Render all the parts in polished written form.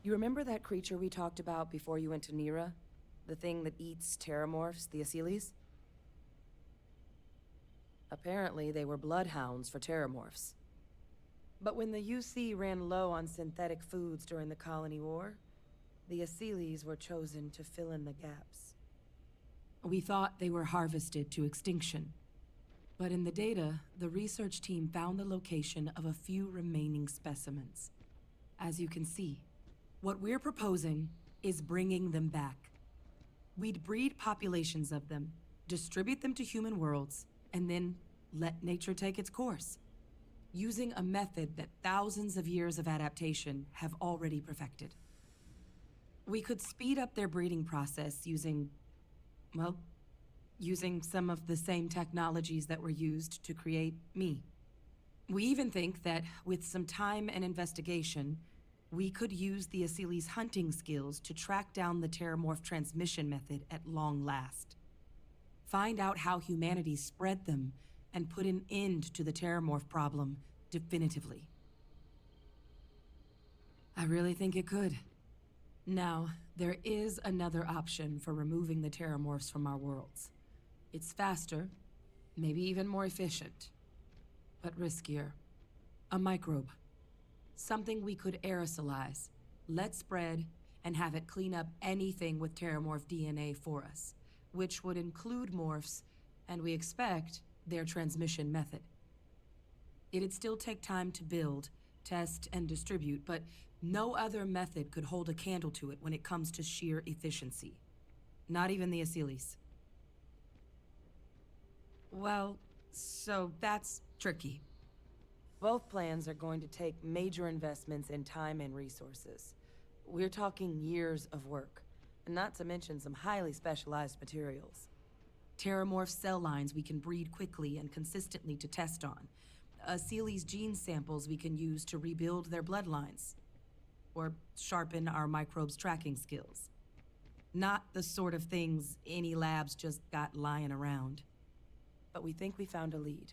You remember that creature we talked about before you went to Nira? The thing that eats terramorphs, the Asylees? Apparently, they were bloodhounds for terramorphs. But when the UC ran low on synthetic foods during the Colony War, the Asylees were chosen to fill in the gaps. We thought they were harvested to extinction. But in the data, the research team found the location of a few remaining specimens. As you can see, what we're proposing is bringing them back. We'd breed populations of them, distribute them to human worlds, and then let nature take its course. Using a method that thousands of years of adaptation have already perfected. We could speed up their breeding process using, well, using some of the same technologies that were used to create me. We even think that, with some time and investigation, we could use the Asylees' hunting skills to track down the terramorph transmission method at long last. Find out how humanity spread them, and put an end to the terramorph problem definitively. I really think it could. Now, there is another option for removing the terramorphs from our worlds. It's faster, maybe even more efficient, but riskier. A microbe. Something we could aerosolize, let spread, and have it clean up anything with terramorph DNA for us, which would include morphs, and we expect their transmission method. It'd still take time to build, test, and distribute, but no other method could hold a candle to it when it comes to sheer efficiency. Not even the Asylees. Well, so that's tricky. Both plans are going to take major investments in time and resources. We're talking years of work, and not to mention some highly specialized materials. Terramorph cell lines we can breed quickly and consistently to test on. Asylees' gene samples we can use to rebuild their bloodlines. Or sharpen our microbes' tracking skills. Not the sort of things any labs just got lying around. But we think we found a lead.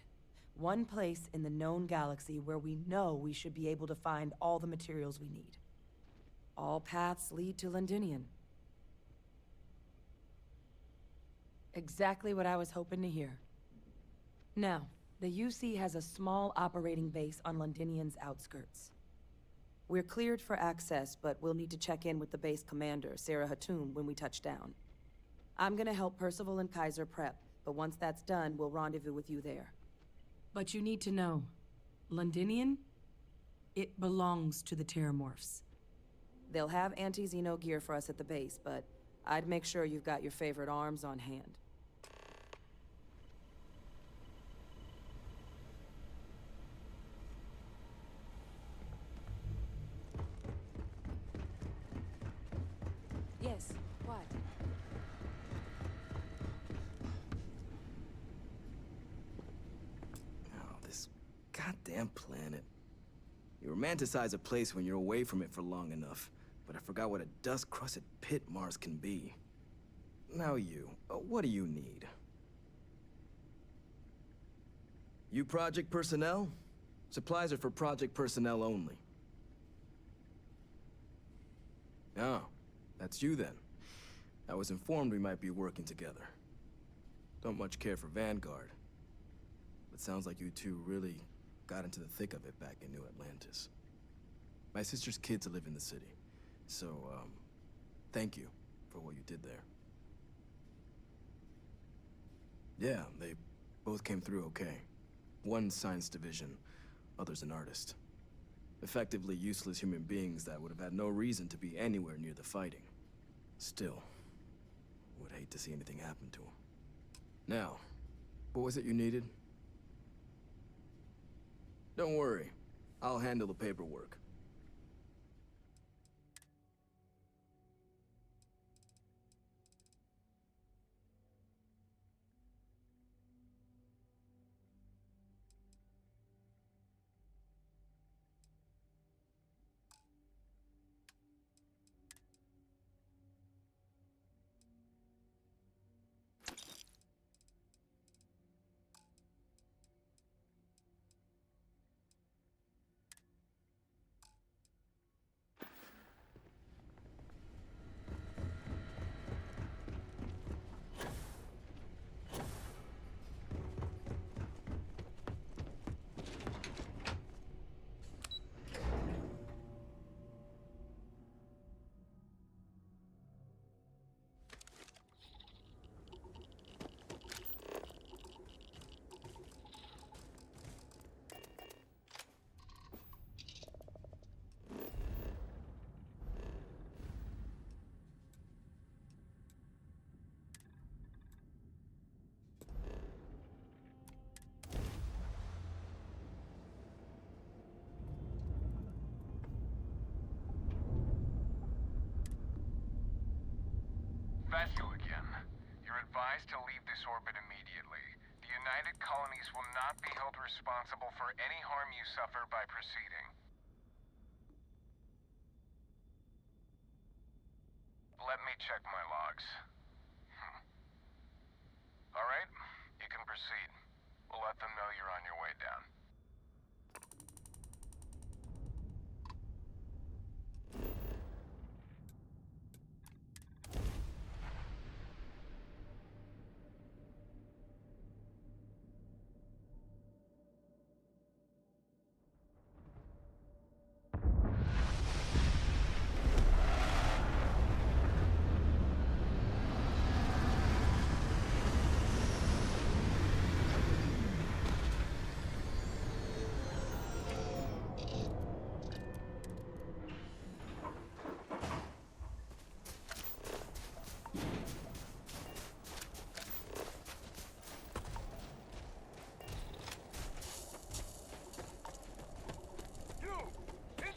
One place in the known galaxy where we know we should be able to find all the materials we need. All paths lead to Londinion. Exactly what I was hoping to hear. Now, the UC has a small operating base on Londinian's outskirts. We're cleared for access, but we'll need to check in with the base commander, Sarah Hatum, when we touch down. I'm gonna help Percival and Kaiser prep, but once that's done, we'll rendezvous with you there. But you need to know, Londinian, it belongs to the Terramorphs. They'll have anti-Xeno gear for us at the base, but I'd make sure you've got your favorite arms on hand. Yes, what? Oh, this goddamn planet. You romanticize a place when you're away from it for long enough, but I forgot what a dust-crusted pit Mars can be. Now what do you need? You project personnel? Supplies are for project personnel only. Oh, that's you then. I was informed we might be working together. Don't much care for Vanguard, but sounds like you two really got into the thick of it back in New Atlantis. My sister's kids live in the city, so, thank you for what you did there. Yeah, they both came through okay. One science division, other's an artist. Effectively useless human beings that would have had no reason to be anywhere near the fighting. Still, would hate to see anything happen to them. Now, what was it you needed? Don't worry, I'll handle the paperwork. Starfield again. You're advised to leave this orbit immediately. The United Colonies will not be held responsible for any harm you suffer by proceeding. Let me check my logs. All right, you can proceed. We'll let them know you're on your way down.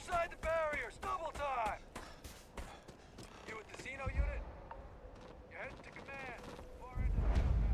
Inside the barriers, double time! You with the Xeno unit? You're heading to command. Far into the compound.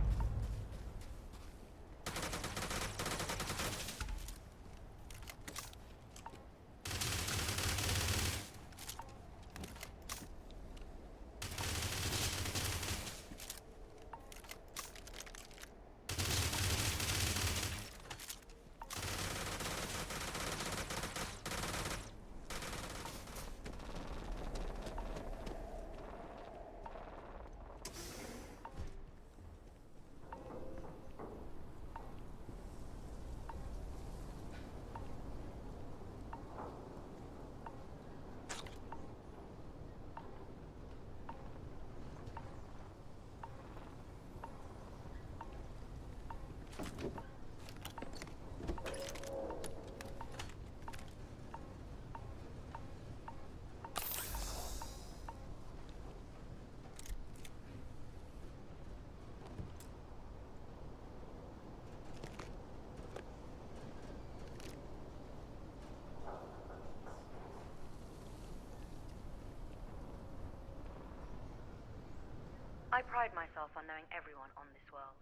I pride myself on knowing everyone on this world,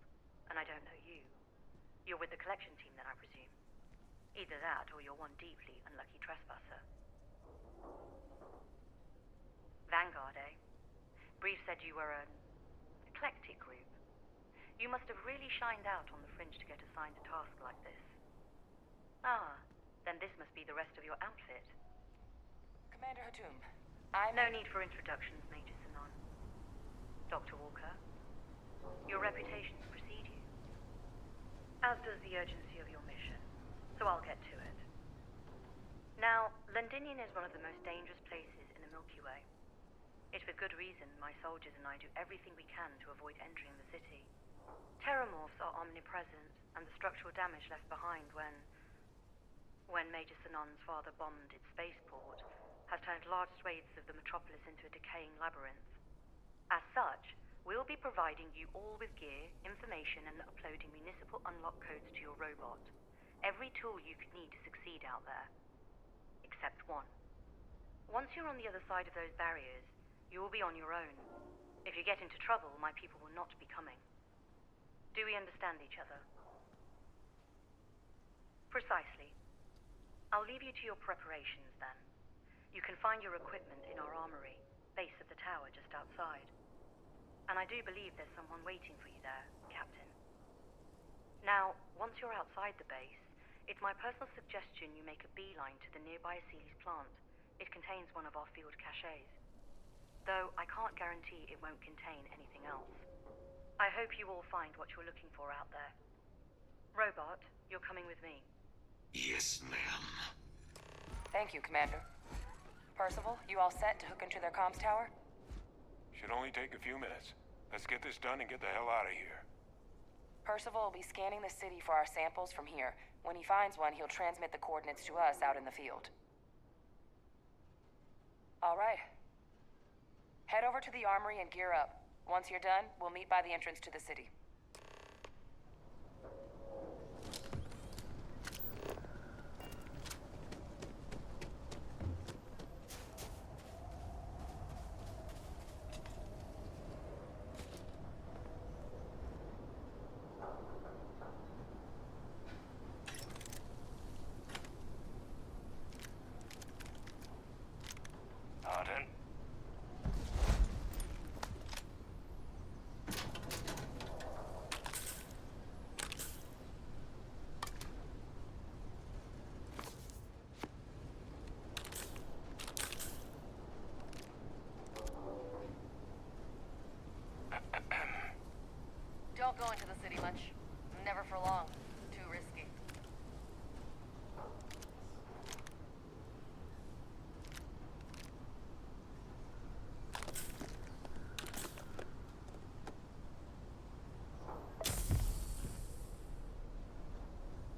and I don't know you. You're with the collection team then, I presume. Either that, or you're one deeply unlucky trespasser. Vanguard, eh? Brief said you were an eclectic group. You must have really shined out on the fringe to get assigned a task like this. Ah, then this must be the rest of your outfit. Commander Hatum, No need for introductions, Major Sinon. Dr. Walker, your reputations precede you, as does the urgency of your mission, so I'll get to it. Now, Londinium is one of the most dangerous places in the Milky Way. It's with good reason my soldiers and I do everything we can to avoid entering the city. Terramorphs are omnipresent, and the structural damage left behind when Major Sinon's father bombed its spaceport has turned large swathes of the metropolis into a decaying labyrinth. As such, we'll be providing you all with gear, information, and uploading municipal unlock codes to your robot. Every tool you could need to succeed out there. Except one. Once you're on the other side of those barriers, you will be on your own. If you get into trouble, my people will not be coming. Do we understand each other? Precisely. I'll leave you to your preparations then. You can find your equipment in our armory, base of the tower just outside. And I do believe there's someone waiting for you there, Captain. Now, once you're outside the base, it's my personal suggestion you make a beeline to the nearby Aceles plant. It contains one of our field caches. Though I can't guarantee it won't contain anything else. I hope you all find what you're looking for out there. Robot, you're coming with me. Yes, ma'am. Thank you, Commander. Percival, you all set to hook into their comms tower? Should only take a few minutes. Let's get this done and get the hell out of here. Percival will be scanning the city for our samples from here. When he finds one, he'll transmit the coordinates to us out in the field. All right. Head over to the armory and gear up. Once you're done, we'll meet by the entrance to the city. Don't go into the city much. Never for long. Too risky.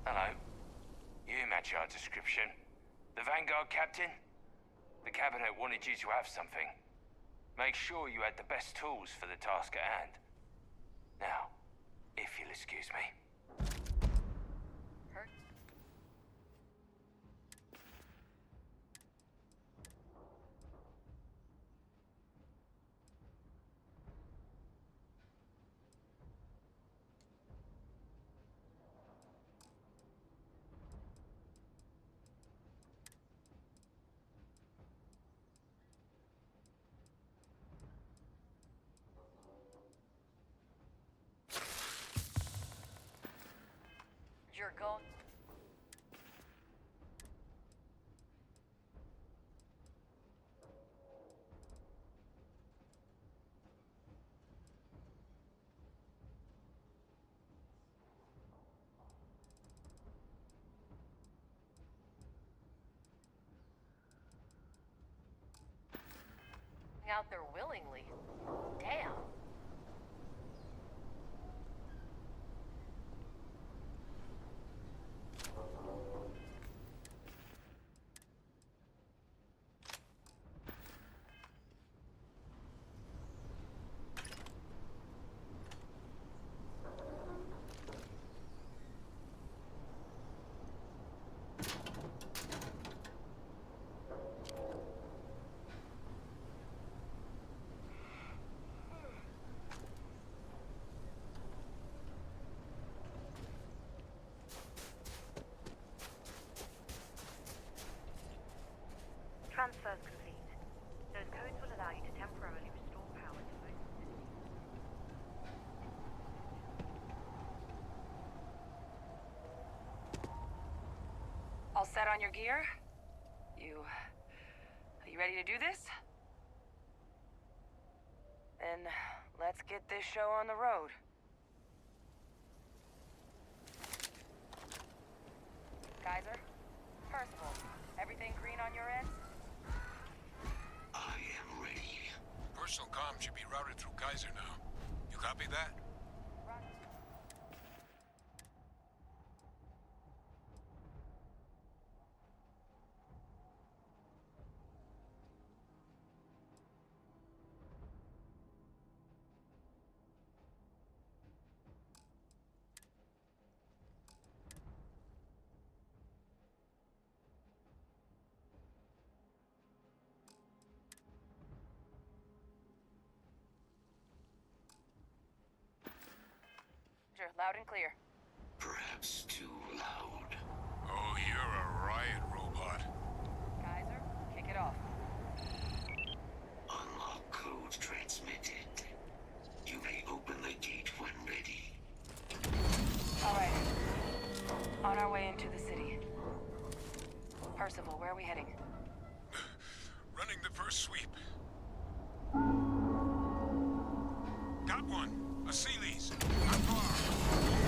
Hello. You match our description. The Vanguard captain? The cabinet wanted you to have something. Make sure you had the best tools for the task at hand. Now, if you'll excuse me. Hurt? You're going. Out there willingly. Damn. Transfers complete. Those codes will allow you to temporarily restore power to most systems. All set on your gear? Are you ready to do this? Then let's get this show on the road. Kaiser? Percival, everything green on your end? I am ready. Personal comm should be routed through Kaiser now. You copy that? Loud and clear. Perhaps too loud. Oh, you're a riot robot. Kaiser, kick it off. Unlock code transmitted. You may open the gate when ready. All right. On our way into the city. Percival, where are we heading? Running the first sweep. Got one. A Sealy's. Not far.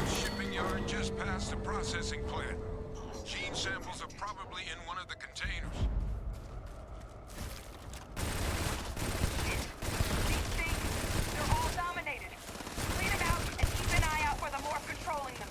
Shipping yard just past the processing plant. Gene samples are probably in one of the containers. These things, they're all dominated. Clean them out and keep an eye out for the morph controlling them.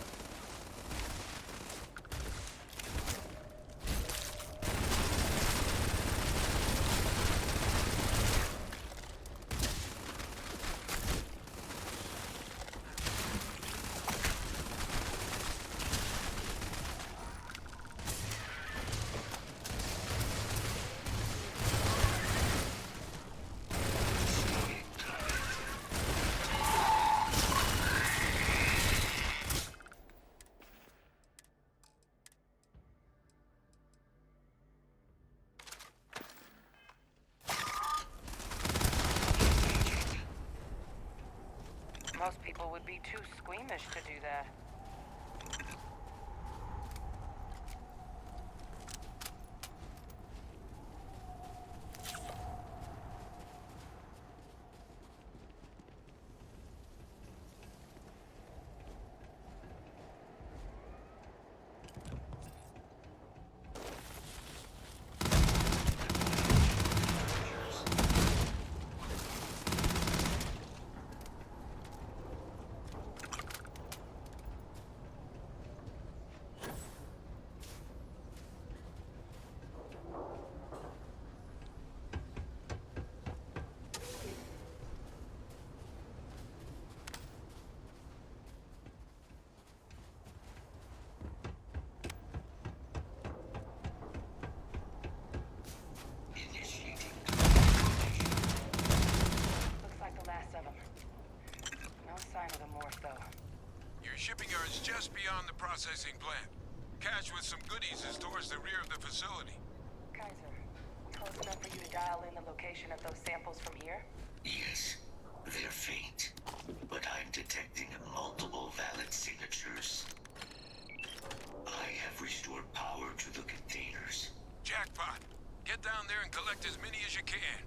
Most people would be too squeamish to do that. shipping yard's just beyond the processing plant. Cache with some goodies is towards the rear of the facility. Kaiser, close enough for you to dial in the location of those samples from here? Yes, they're faint, but I'm detecting multiple valid signatures. I have restored power to the containers. Jackpot. Get down there and collect as many as you can.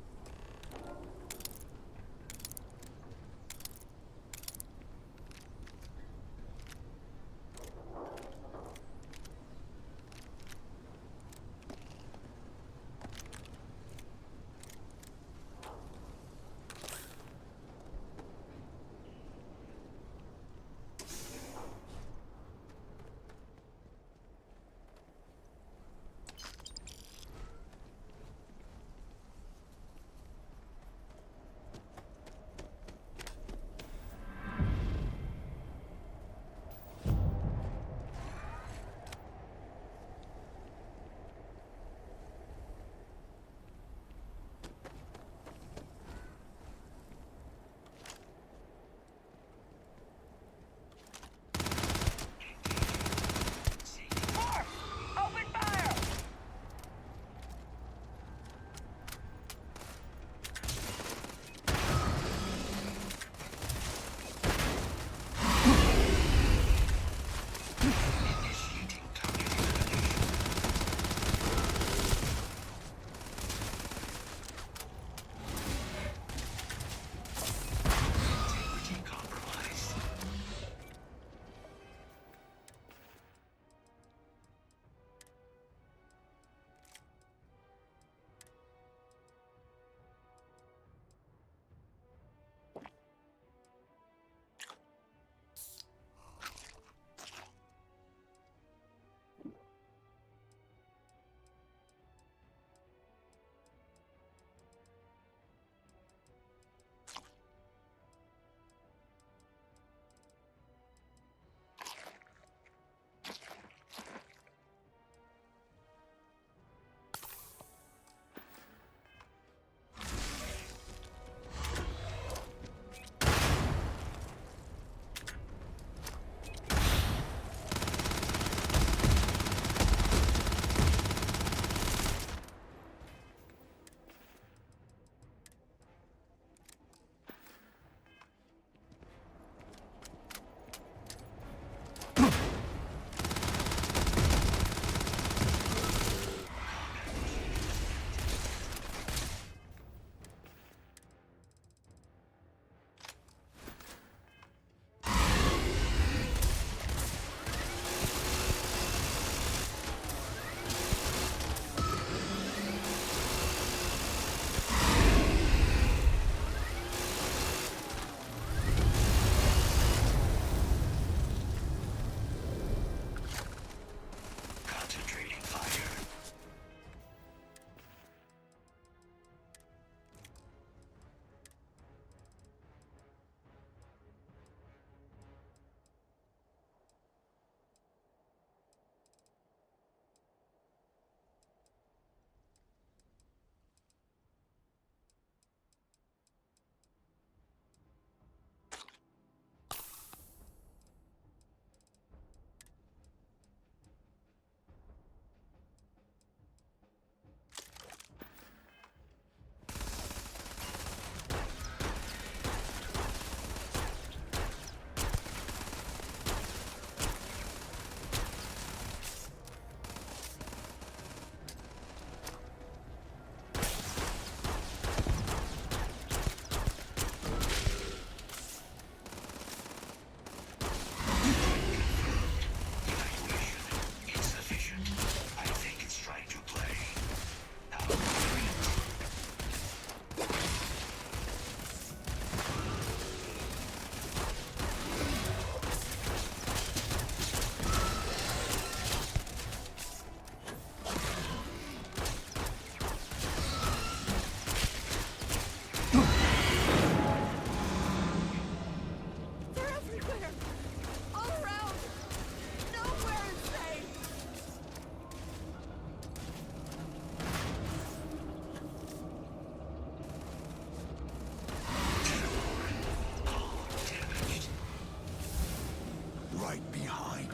right behind you.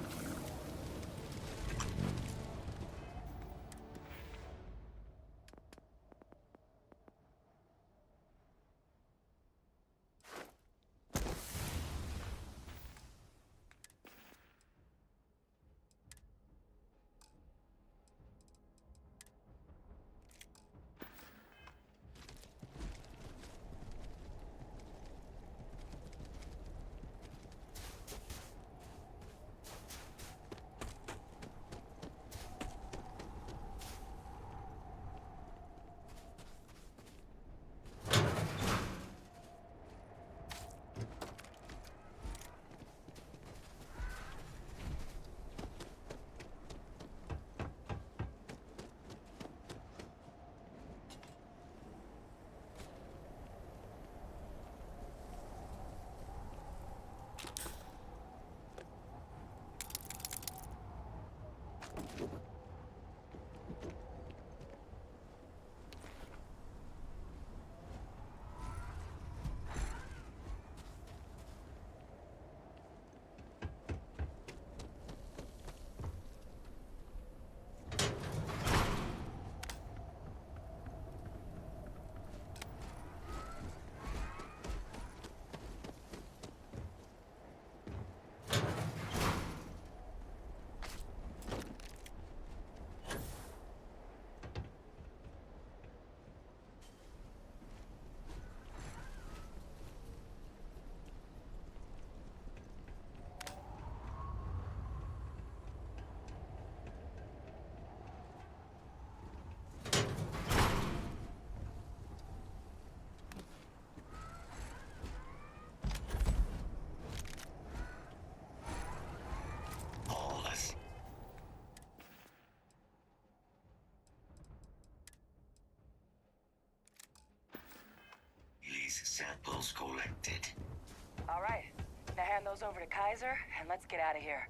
Flawless. These samples collected. All right. Now hand those over to Kaiser, and let's get out of here.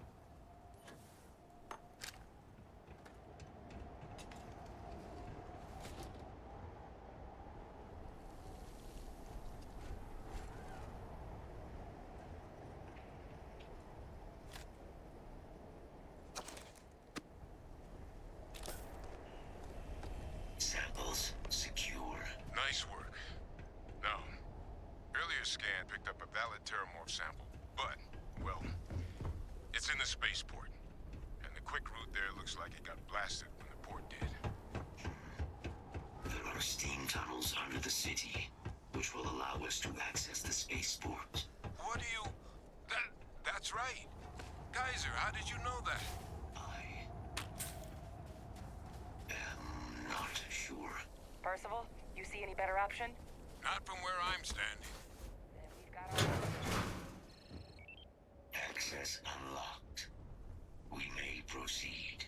Samples secure. Nice work. Now, earlier scan picked up a valid Terramorph sample, but, well, it's in the spaceport. And the quick route there looks like it got blasted when the port did. There are steam tunnels under the city, which will allow us to access the spaceport. What do you... That's right. Kaiser, how did you know that? I am not sure. Percival, you see any better option? Not from where I'm standing. Then we've got our... Access unlocked. We may proceed.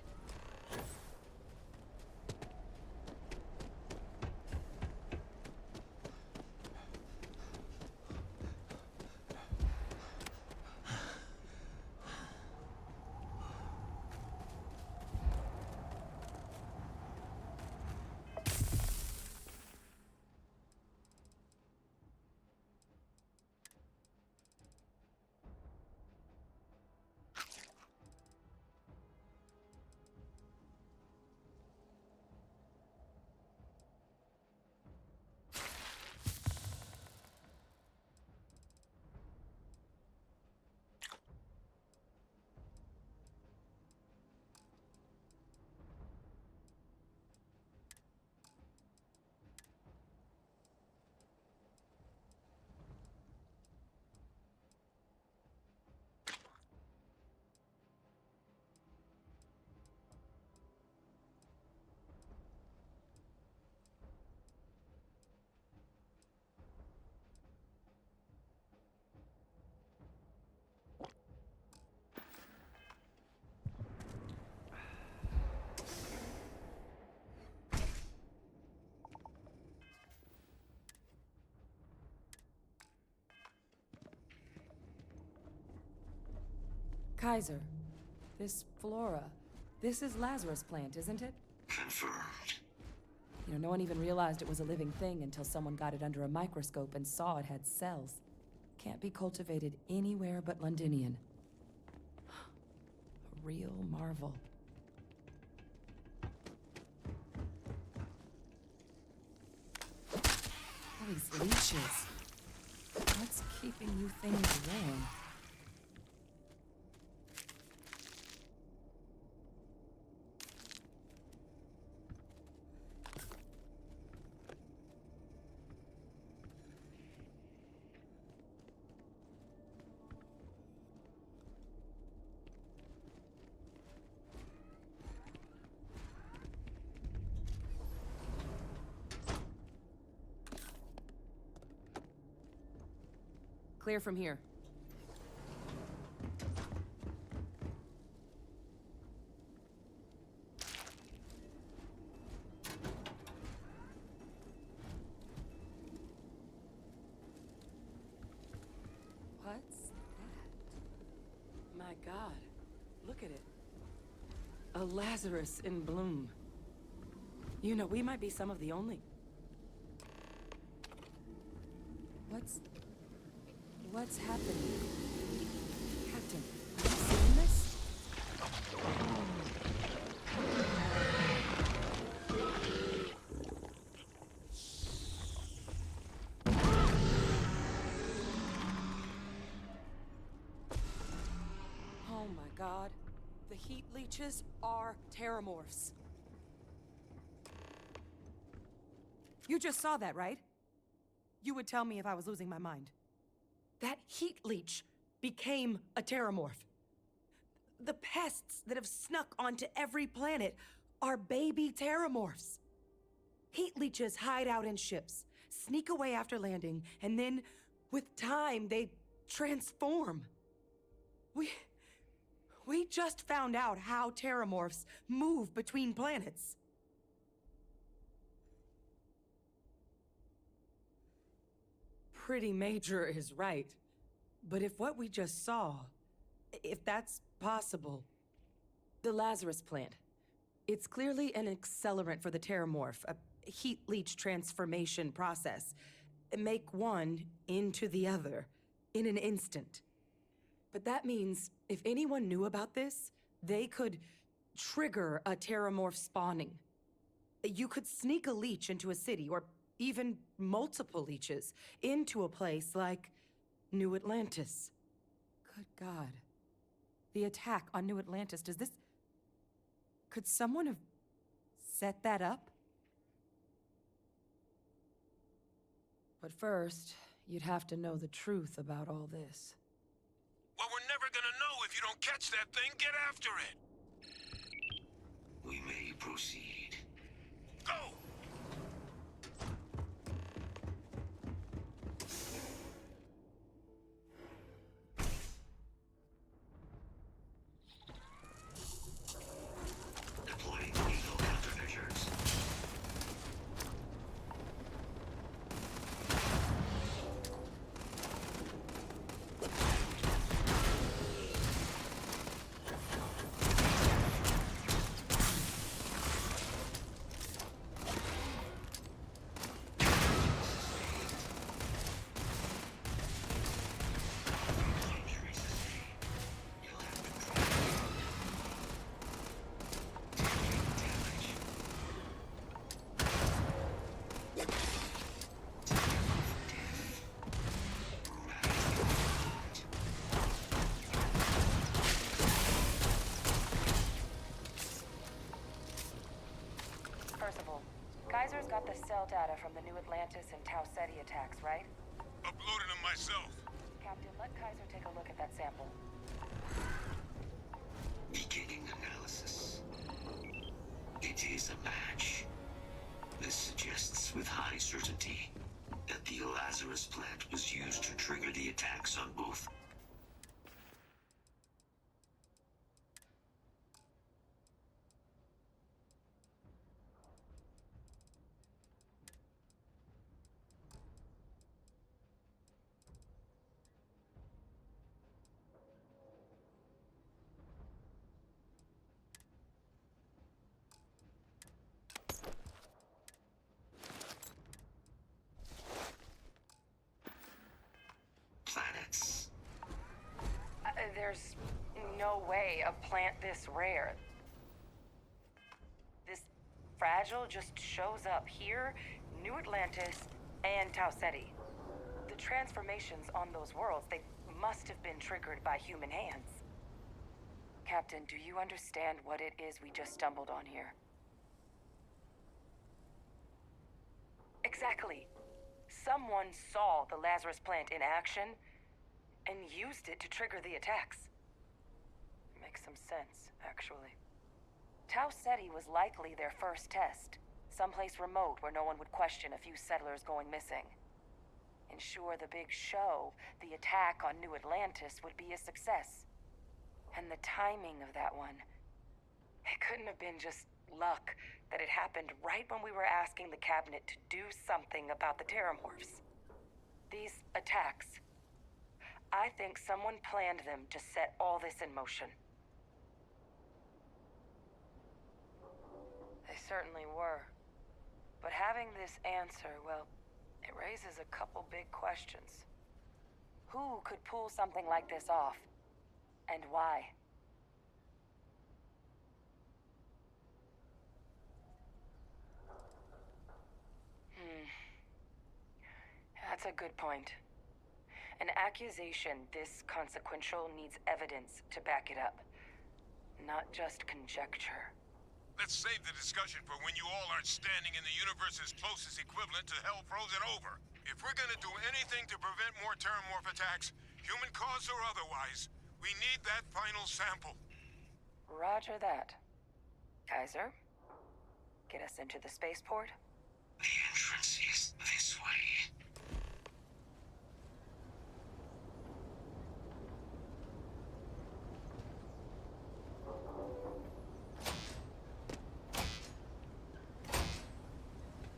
Kaiser, this flora, this is Lazarus plant, isn't it? Confirmed. You know, no one even realized it was a living thing until someone got it under a microscope and saw it had cells. Can't be cultivated anywhere but Londinian. real marvel. All these leeches. What's keeping you things warm? Clear from here. What's that? My God, look at it. A Lazarus in bloom. You know, we might be some of the only... What's happening? Captain, are you seeing this? Oh my God. The heat leeches are terramorphs. You just saw that, right? You would tell me if I was losing my mind. That heat leech became a terramorph. The pests that have snuck onto every planet are baby terramorphs. Heat leeches hide out in ships, sneak away after landing, and then, with time, they transform. We just found out how terramorphs move between planets. Pretty major is right. But if what we just saw, if that's possible, the Lazarus plant, it's clearly an accelerant for the terramorph, a heat leech transformation process. Make one into the other in an instant. But that means if anyone knew about this, they could trigger a terramorph spawning. You could sneak a leech into a city, or even multiple leeches, into a place like New Atlantis. Good God. The attack on New Atlantis, does this... Could someone have set that up? But first, you'd have to know the truth about all this. Well, we're never gonna know if you don't catch that thing. Get after it. We may proceed. Go! Deploying lethal countermeasures. Injury sustained. You'll have to try. Taking damage. Percival, Kaiser's got the cell data from the New Atlantis and Tau Ceti attacks, right? Uploaded them myself. Captain, let Kaiser take a look at that sample. Beginning analysis. It is a match. This suggests with high certainty that the Lazarus plant was used to trigger the attacks on both. There's no way a plant this rare, this fragile, just shows up here, New Atlantis, and Tau Ceti. The transformations on those worlds, they must have been triggered by human hands. Captain, do you understand what it is we just stumbled on here? Exactly. Someone saw the Lazarus plant in action and used it to trigger the attacks. Makes some sense, actually. Tau Ceti was likely their first test, someplace remote where no one would question a few settlers going missing. Ensure the big show, the attack on New Atlantis, would be a success. And the timing of that one, it couldn't have been just luck that it happened right when we were asking the cabinet to do something about the Terramorphs. These attacks, I think someone planned them to set all this in motion. They certainly were. But having this answer, well, it raises a couple big questions. Who could pull something like this off? And why? That's a good point. An accusation this consequential needs evidence to back it up, not just conjecture. Let's save the discussion for when you all aren't standing in the universe's closest equivalent to hell frozen over. If we're gonna do anything to prevent more Terramorph attacks, human cause or otherwise, we need that final sample. Roger that. Kaiser, get us into the spaceport? The entrance is this way.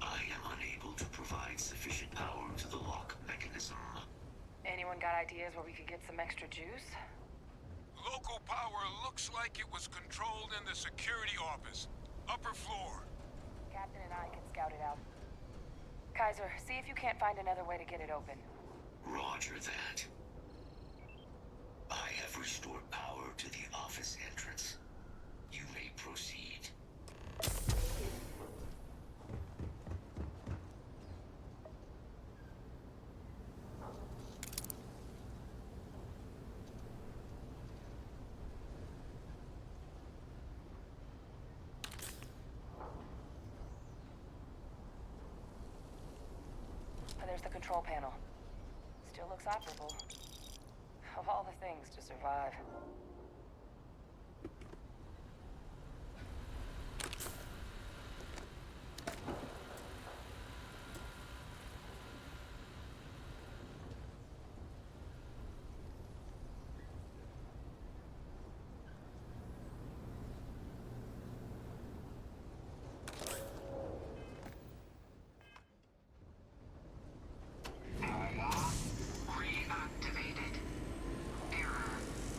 I am unable to provide sufficient power to the lock mechanism. Anyone got ideas where we could get some extra juice? Local power looks like it was controlled in the security office. Upper floor. Captain and I can scout it out. Kaiser, see if you can't find another way to get it open. Roger that. I have restored power to the office entrance. You may proceed. There's the control panel. Still looks operable. Of all the things to survive. Reactivated. Error.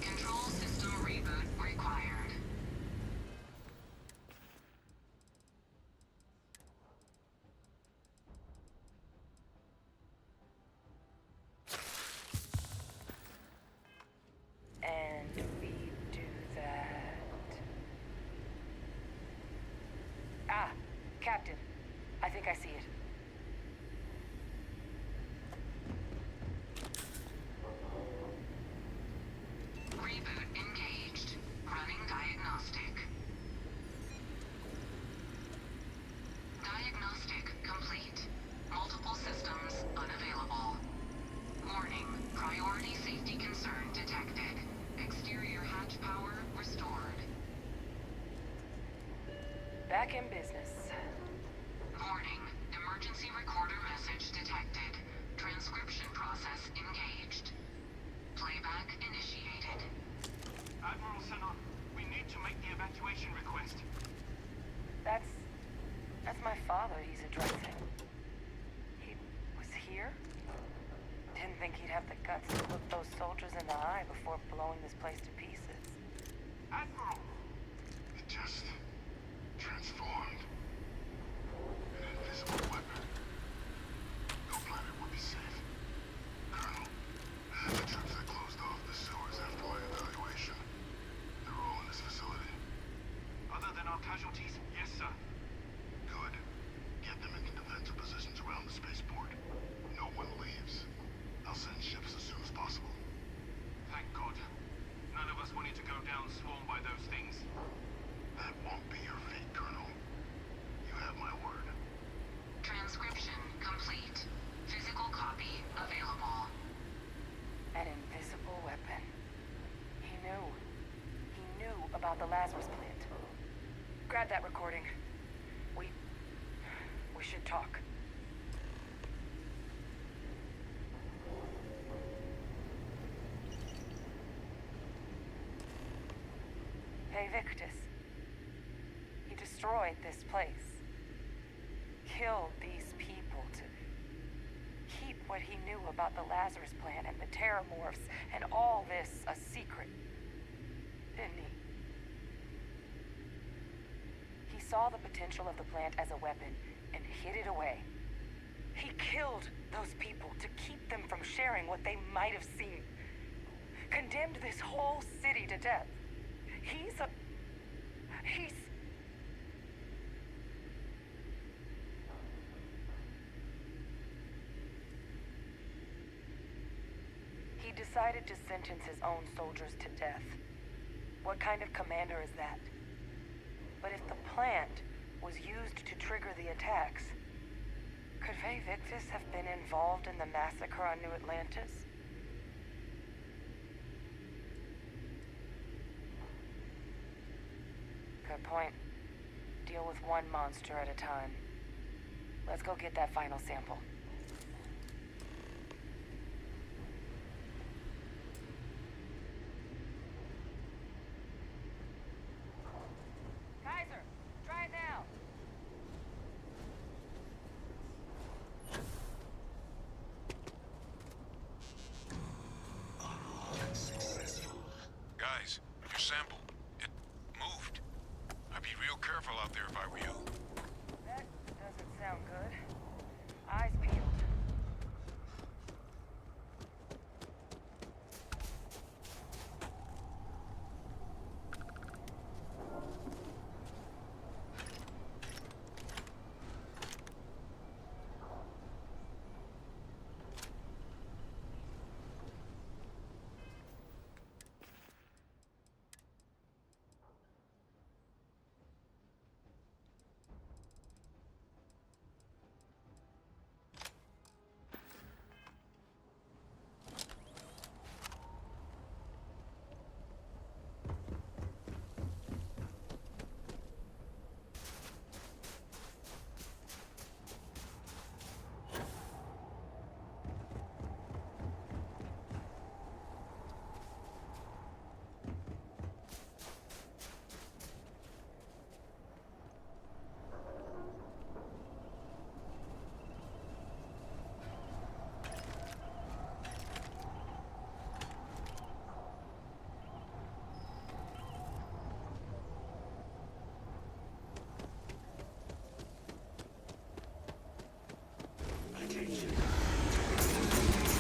Control system reboot required. And we do that. Ah, Captain. I think I see it. Reboot engaged. Running diagnostic. Diagnostic complete. Multiple systems unavailable. Warning. Priority safety concern detected. Exterior hatch power restored. Back in business. Warning. Emergency recorder message detected. Transcription process engaged. Playback initiated. Admiral Sinon, we need to make the evacuation request. That's my father he's addressing. He was here? Didn't think he'd have the guts to look those soldiers in the eye before blowing this place to pieces. Admiral! It just transformed. An invisible weapon. No planet would be safe. Colonel, the troops that closed off the sewers after my evaluation to go down swarmed by those things. That won't be your fate, Colonel. You have my word. Transcription complete. Physical copy available. An invisible weapon. He knew. He knew about the Lazarus plant. Grab that recording. We should talk. Hey, Victus. He destroyed this place. Killed these people to keep what he knew about the Lazarus plant and the Terramorphs and all this a secret. Didn't he? He saw the potential of the plant as a weapon and hid it away. He killed those people to keep them from sharing what they might have seen. Condemned this whole city to death. He's He decided to sentence his own soldiers to death. What kind of commander is that? But if the plant was used to trigger the attacks, could Faye Victus have been involved in the massacre on New Atlantis? Good point. Deal with one monster at a time. Let's go get that final sample. Kaiser, try it now. Unsuccessful. Guys, your sample, it moved. I'd be real careful out there if I were you. That doesn't sound good. Eyes peeled.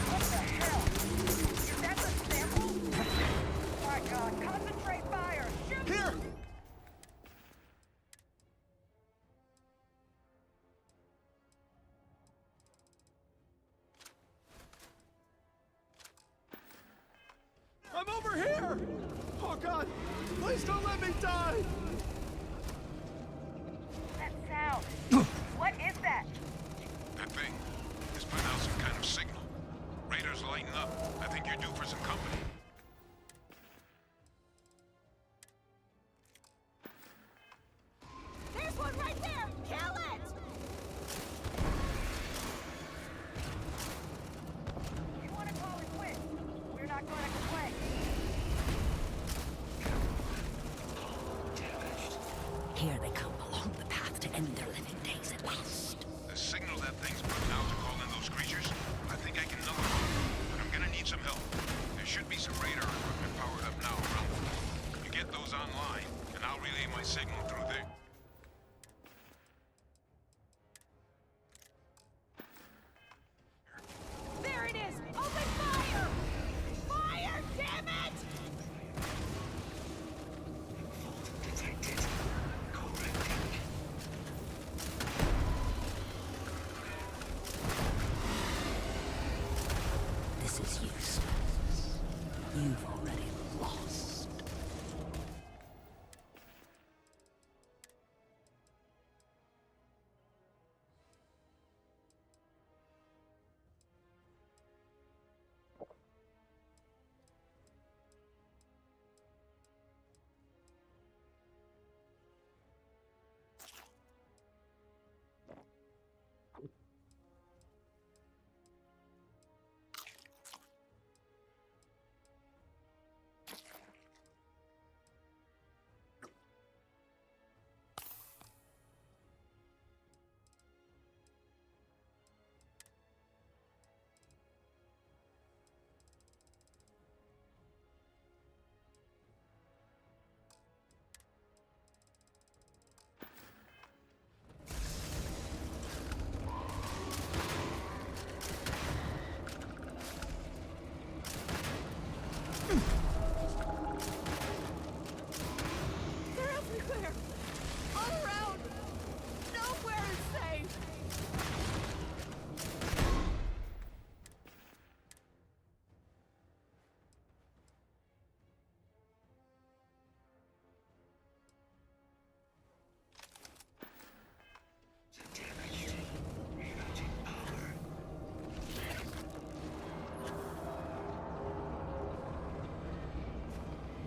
What the hell? Is that the sample? My God, concentrate fire! Shoot! Here! I'm over here! Oh God, please don't let me die! That sound. What is that? That thing is putting out some kind of signal. Radar's lighting up. I think you're due for some company. There's one right there! Kill it! You want to call it quits? We're not going to complain. Damaged. Here they come along the path to end their living days at last. The signal that thing's putting out to call in those creatures, I think I can know it. But I'm gonna need some help. There should be some radar equipment powered up now around them. You get those online, and I'll relay my signal through there. There it is! Open fire! Fire! Damn it! Detected. Correcting. This is useless. You've already lost.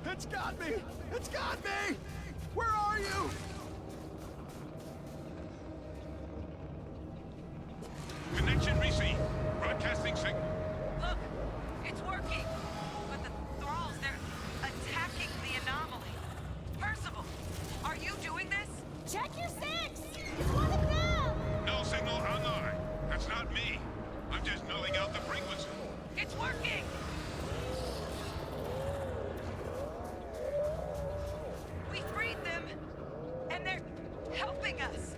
It's got me! It's got me! Where are you? Connection received. Broadcasting signal. Look, it's working. But the thralls, they're attacking the anomaly. Percival, are you doing this? Check your six! It's one of them! No signal online. That's not me. I'm just nulling out the frequency. It's working! We freed them, and they're helping us.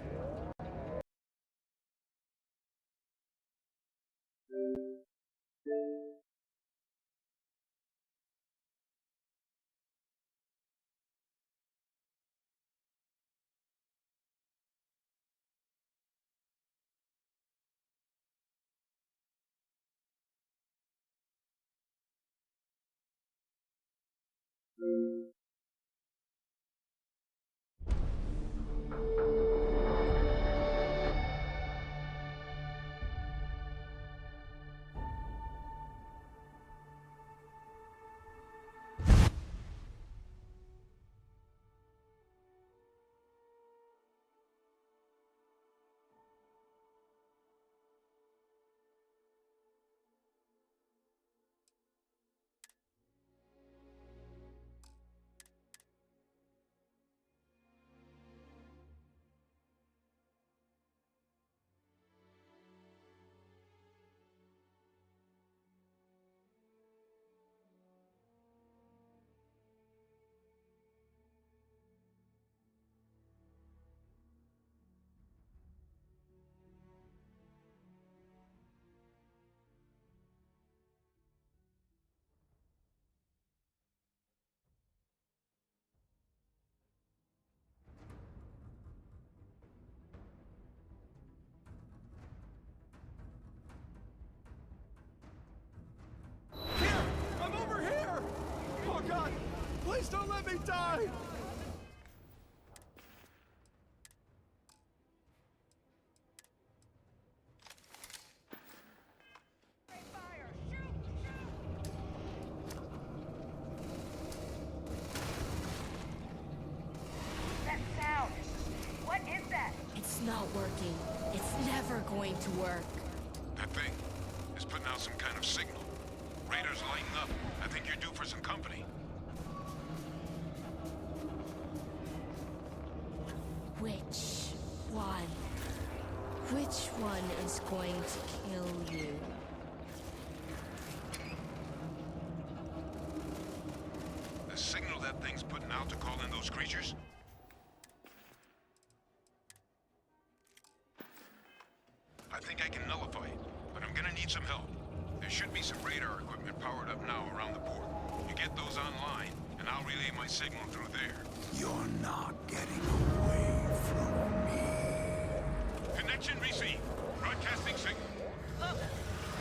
Here! I'm over here! Oh God! Please don't let me die! Fire! Shoot! That sound. What is that? It's not working. It's never going to work. That thing is putting out some kind of signal. Radar's lighting up. I think you're due for some company. Which one? Which one is going to kill you? The signal that thing's putting out to call in those creatures? I think I can nullify it, but I'm gonna need some help. There should be some radar equipment powered up now around the port. You get those online, and I'll relay my signal through there. You're not getting away from me. Connection received. Broadcasting signal. Look,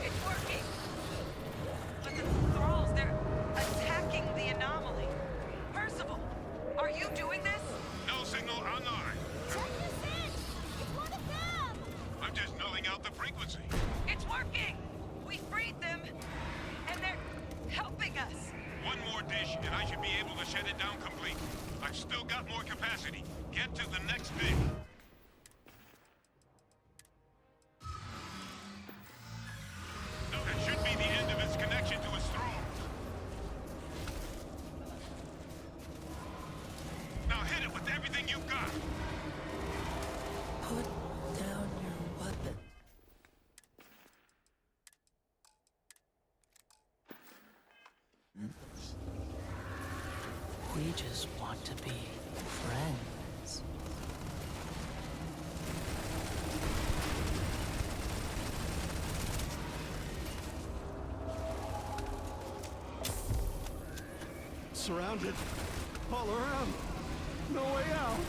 it's working. But the thralls, they're attacking the anomaly. Percival, are you doing this? No signal online. Check your six! It's one of them! I'm just nulling out the frequency. It's working! We freed them, and they're helping us. One more dish, and I should be able to shut it down complete. I've still got more capacity. Get to the next thing. No, that should be the end of its connection to its throne. Now hit it with everything you've got. Put down your weapon. We just want to be friends. Surrounded. All around. No way out.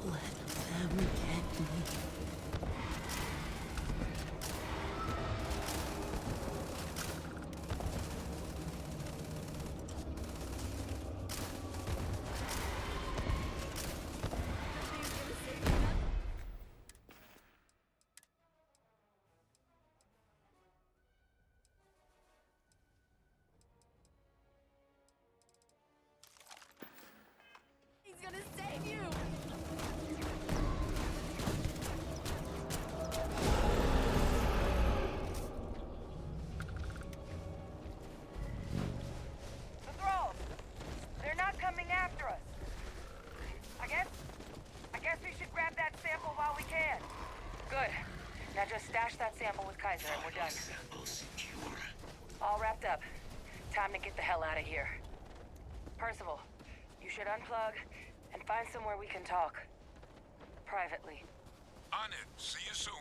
let them get me. He's gonna save you! The thralls! They're not coming after us. I guess we should grab that sample while we can. Good. Now just stash that sample with Kaiser and we're done. Sample secure. All wrapped up. Time to get the hell out of here. Percival, you should unplug and find somewhere we can talk. Privately. On it. See you soon.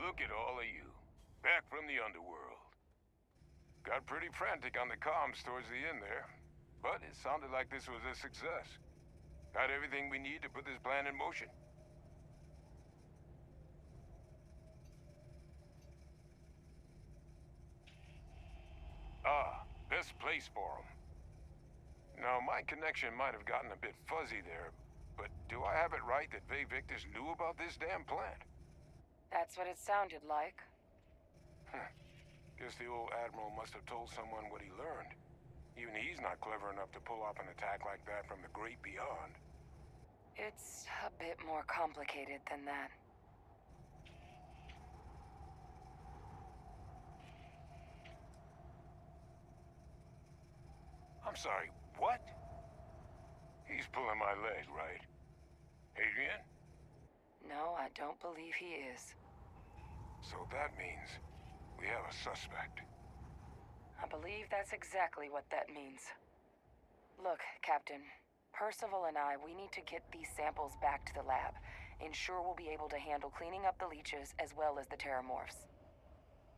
Look at all of you. Back from the underworld. Got pretty frantic on the comms towards the end there. But it sounded like this was a success. Got everything we need to put this plan in motion. Ah, best place for them. Now, my connection might have gotten a bit fuzzy there, but do I have it right that Vay Victus knew about this damn plant? That's what it sounded like. Guess the old Admiral must have told someone what he learned. Even he's not clever enough to pull off an attack like that from the great beyond. It's a bit more complicated than that. I'm sorry, what? He's pulling my leg, right? Adrian? No, I don't believe he is. So that means we have a suspect. I believe that's exactly what that means. Look, Captain. Percival and we need to get these samples back to the lab. Ensure we'll be able to handle cleaning up the leeches as well as the terramorphs.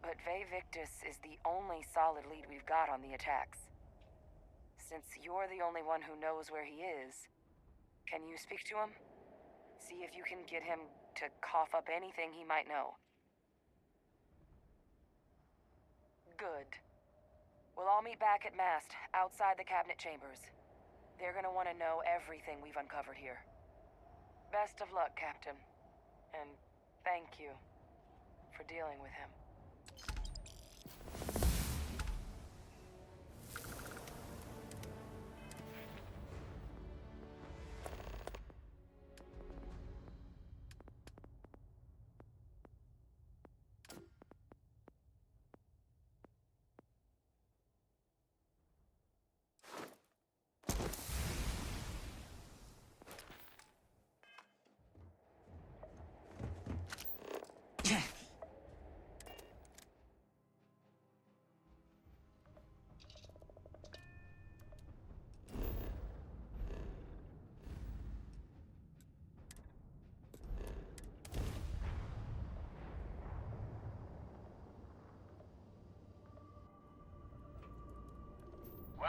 But Vay Victus is the only solid lead we've got on the attacks. Since you're the only one who knows where he is, can you speak to him? See if you can get him to cough up anything he might know. Good. We'll all meet back at Mast, outside the cabinet chambers. They're gonna want to know everything we've uncovered here. Best of luck, Captain. And thank you for dealing with him.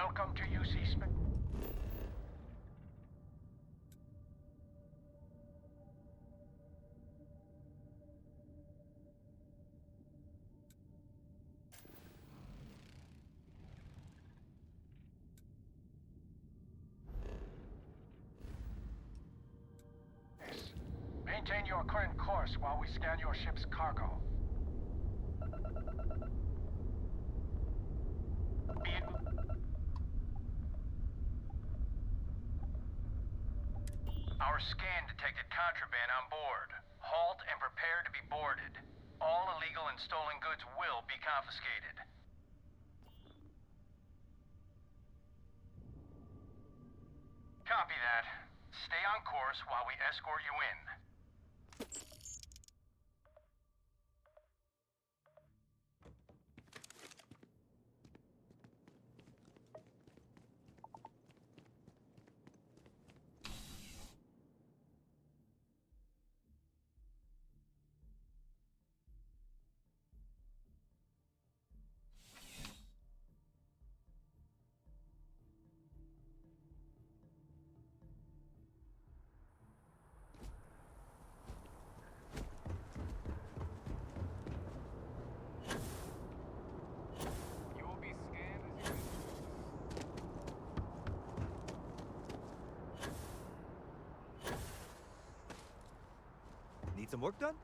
Welcome to UC Space. Maintain your current course while we scan your ship's cargo. Our scan detected contraband on board. Halt and prepare to be boarded. All illegal and stolen goods will be confiscated. Copy that. Stay on course while we escort you in. You will be scanned as you Need some work done?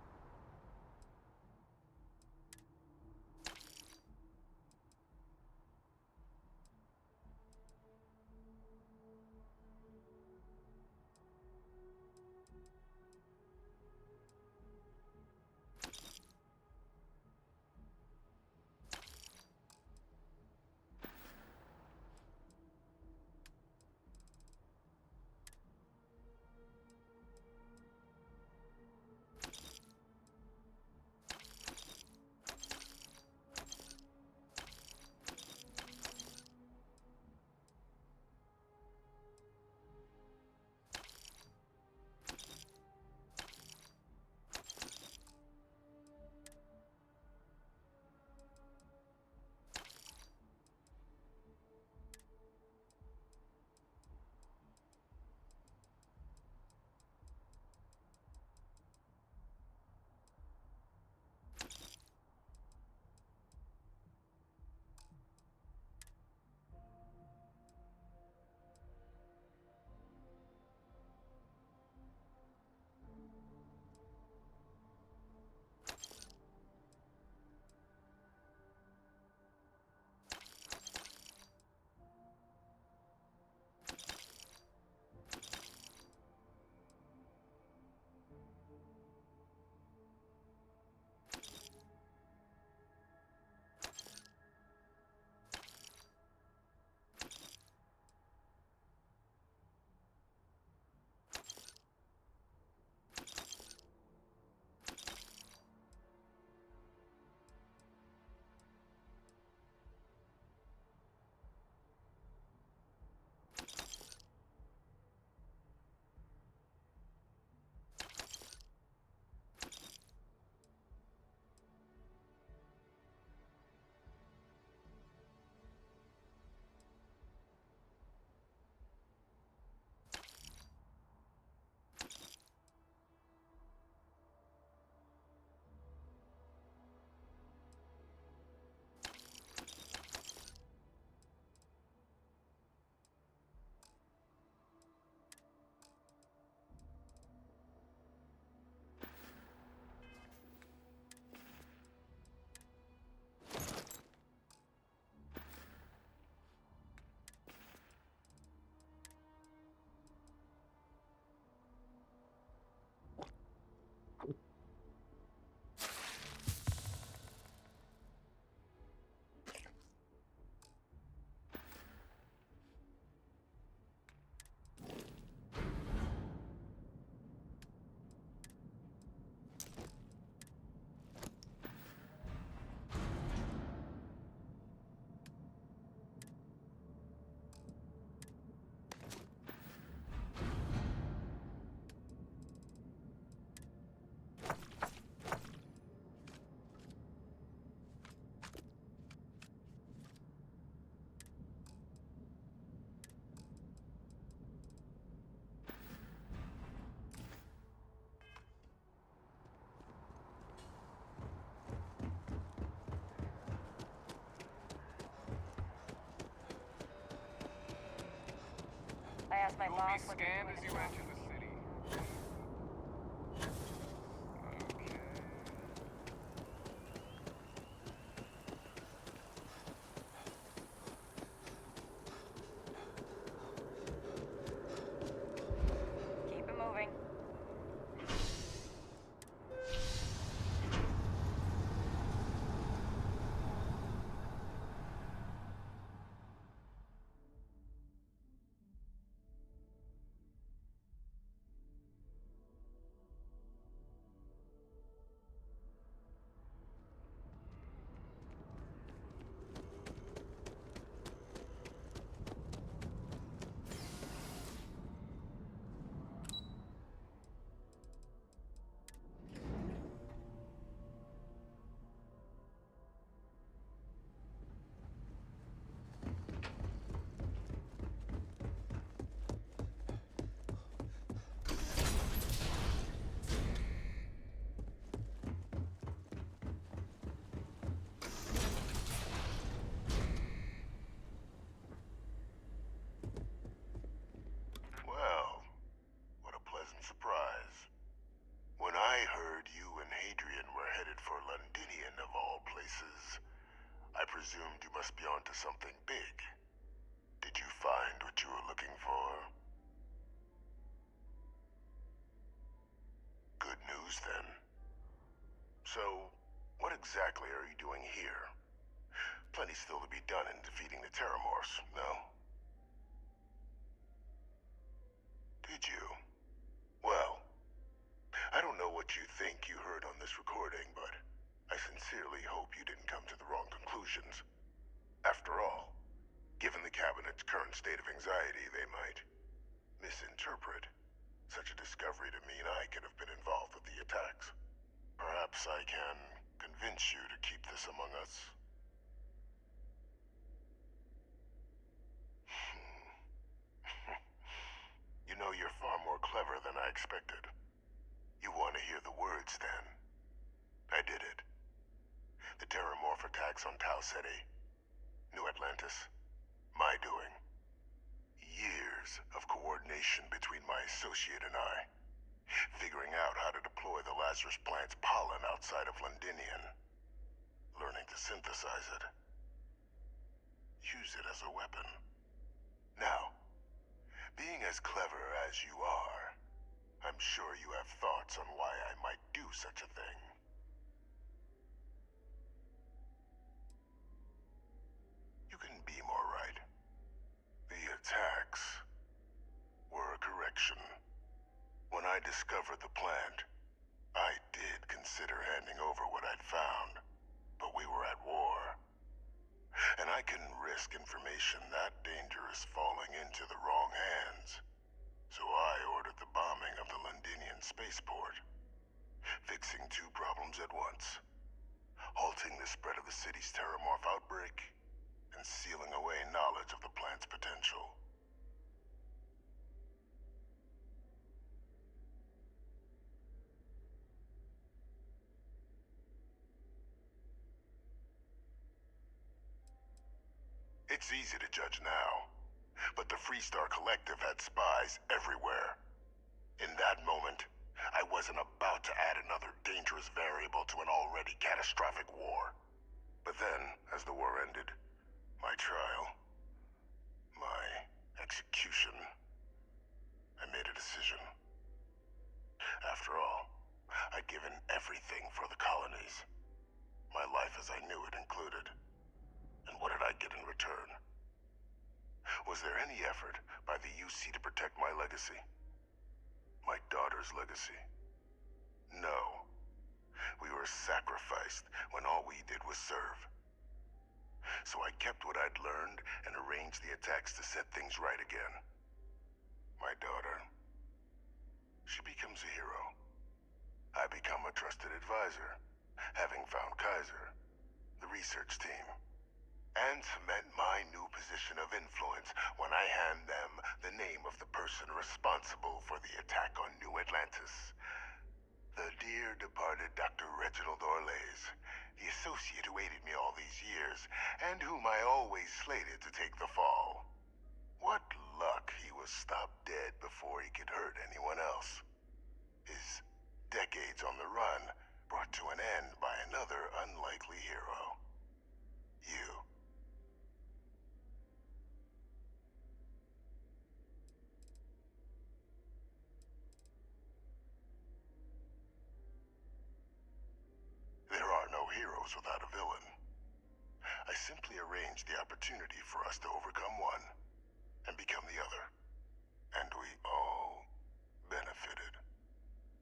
my You will boss be when they're scanned doing as the you job. enter the city. Okay. Keep it moving. Well, what a pleasant surprise. When I heard you and Hadrian were headed for Londinian of all places, I presumed you must be onto something big. Did you find what you were looking for? Good news, then. So, what exactly are you doing here? Plenty still to be done in defeating the Terramorphs, no? Did you? Well, I don't know what you think you heard on this recording, but I sincerely hope you didn't come to the wrong conclusions. After all, given the Cabinet's current state of anxiety, they might misinterpret such a discovery to mean I could have been involved with the attacks. Perhaps I can convince you to keep this among us. You know, you're far more clever than I expected. You want to hear the words, then? I did it. The Terramorph attacks on Tau Ceti, New Atlantis, my doing. Years of coordination between my associate and I, figuring out how to deploy the Lazarus plant's pollen outside of Londinian, learning to synthesize it, use it as a weapon. Now, being as clever as you are, I'm sure you have thoughts on why I might do such a thing. You can be more right. The attacks were a correction. When I discovered the plant, I did consider handing over what I'd found, but we were at war. And I couldn't risk information that dangerous falling into the wrong hands. So I ordered the bombing of the Londinian spaceport, fixing two problems at once. Halting the spread of the city's Terramorph outbreak, and sealing away knowledge of the plant's potential. It's easy to judge now, but the Freestar Collective had spies everywhere. In that moment, I wasn't about to add another dangerous variable to an already catastrophic war. But then, as the war ended, my trial, my execution, I made a decision. After all, I'd given everything for the colonies. My life as I knew it included. And what did I get in return? Was there any effort by the UC to protect my legacy? My daughter's legacy? No. We were sacrificed when all we did was serve. So I kept what I'd learned and arranged the attacks to set things right again. My daughter, she becomes a hero. I become a trusted advisor, having found Kaiser, the research team, and cement my new position of influence when I hand them the name of the person responsible for the attack on New Atlantis. The dear departed Dr. Reginald Orlays, the associate who aided me all these years, and whom I always slated to take the fall. What luck he was stopped dead before he could hurt anyone else. His decades on the run brought to an end by another unlikely hero. You. There are no heroes without a villain. I simply arranged the opportunity for us to overcome one and become the other. And we all benefited.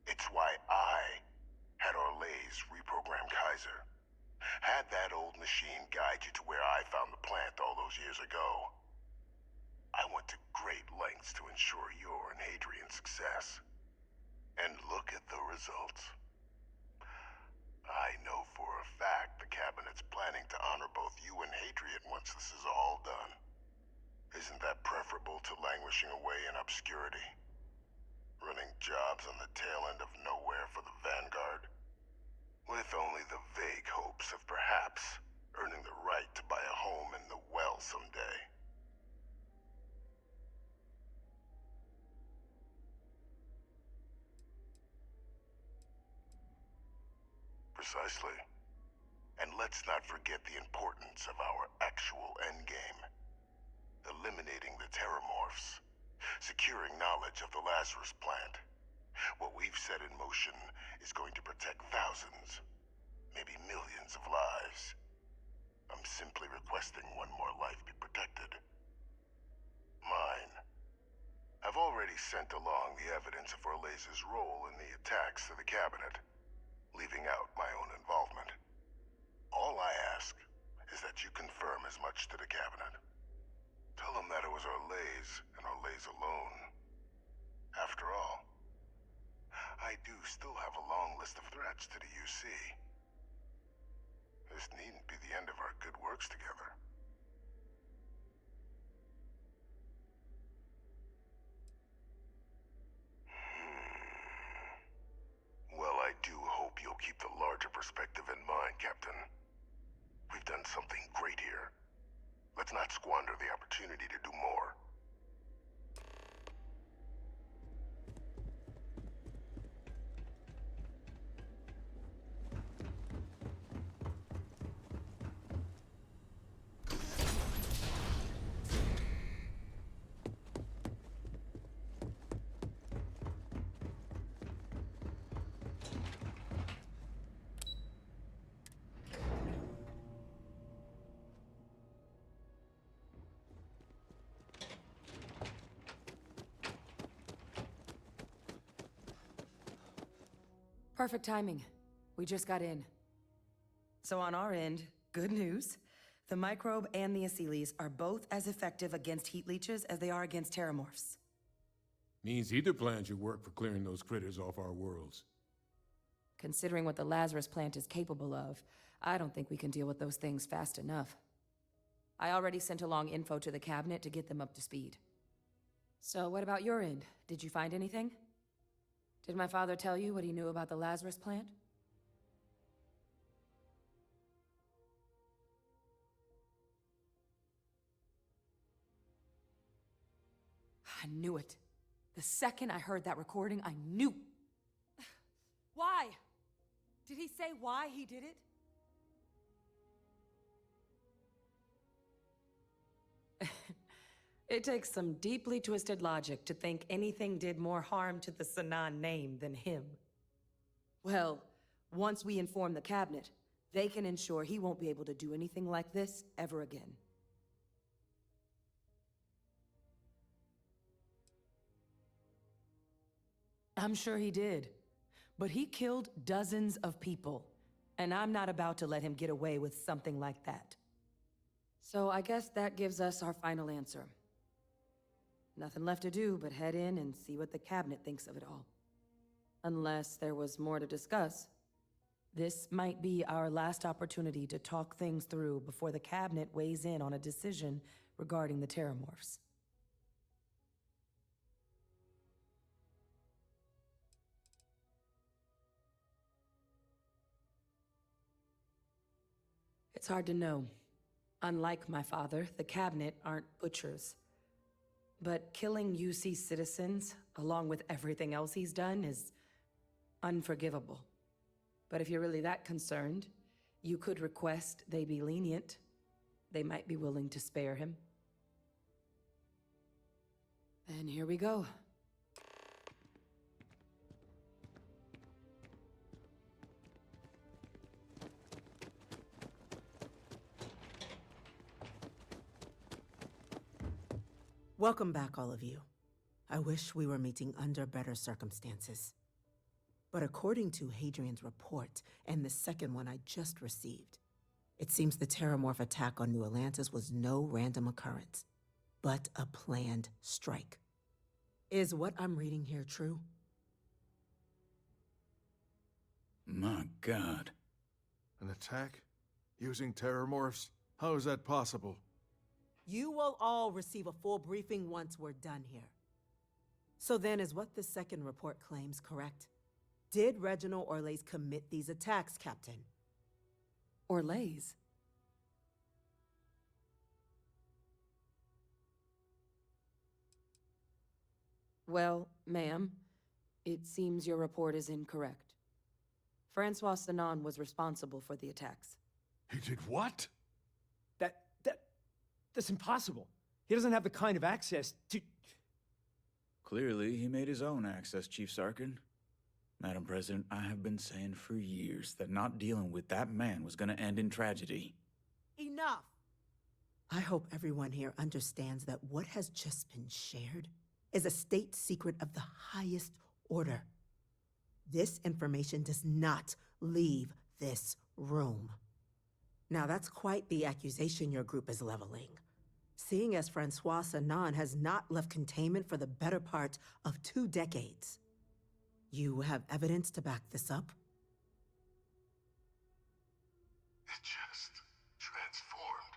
It's why I had Orlais reprogram Kaiser. Had that old machine guide you to where I found the plant all those years ago. I went to great lengths to ensure your and Hadrian's success. And look at the results. I know for a fact the Cabinet's planning to honor both you and Hadrian once this is all done. Isn't that preferable to languishing away in obscurity? Running jobs on the tail end of nowhere for the Vanguard? With only the vague hopes of perhaps earning the right to buy a home in the well someday. Precisely. And let's not forget the importance of our actual endgame. Eliminating the Terramorphs. Securing knowledge of the Lazarus plant. What we've set in motion is going to protect thousands, maybe millions of lives. I'm simply requesting one more life be protected. Mine. I've already sent along the evidence of Orlais' role in the attacks to the Cabinet, leaving out my own involvement. All I ask is that you confirm as much to the Cabinet. Tell them that it was Orlais and Orlais alone. After all, I do still have a long list of threats to the UC. This needn't be the end of our good works together. Well, I do hope you'll keep the larger perspective in mind, Captain. We've done something great here. Let's not squander the opportunity to do more. Perfect timing. We just got in. So on our end, good news. The microbe and the Asylees are both as effective against heat leeches as they are against Terramorphs. Means either plan should work for clearing those critters off our worlds. Considering what the Lazarus plant is capable of, I don't think we can deal with those things fast enough. I already sent along info to the Cabinet to get them up to speed. So what about your end? Did you find anything? Did my father tell you what he knew about the Lazarus plant? I knew it. The second I heard that recording, I knew. Why? Did he say why he did it? It takes some deeply twisted logic to think anything did more harm to the Sanan name than him. Well, once we inform the Cabinet, they can ensure he won't be able to do anything like this ever again. I'm sure he did. But he killed dozens of people, and I'm not about to let him get away with something like that. So I guess that gives us our final answer. Nothing left to do but head in and see what the Cabinet thinks of it all. Unless there was more to discuss. This might be our last opportunity to talk things through before the Cabinet weighs in on a decision regarding the Terramorphs. It's hard to know. Unlike my father, the Cabinet aren't butchers. But killing UC citizens, along with everything else he's done, is unforgivable. But if you're really that concerned, you could request they be lenient. They might be willing to spare him. And here we go. Welcome back, all of you. I wish we were meeting under better circumstances. But according to Hadrian's report, and the second one I just received, it seems the Terramorph attack on New Atlantis was no random occurrence, but a planned strike. Is what I'm reading here true? My God. An attack? Using terramorphs? How is that possible? You will all receive a full briefing once we're done here. So then, is what the second report claims correct? Did Reginald Orlays commit these attacks, Captain? Orlays? Well, ma'am, it seems your report is incorrect. Francois Sanon was responsible for the attacks. He did what? That's impossible. He doesn't have the kind of access to... Clearly, he made his own access, Chief Sarkin. Madam President, I have been saying for years that not dealing with that man was gonna end in tragedy. Enough! I hope everyone here understands that what has just been shared is a state secret of the highest order. This information does not leave this room. Now, that's quite the accusation your group is leveling. Seeing as Francois Sanon has not left containment for the better part of 2 decades. You have evidence to back this up? It just transformed.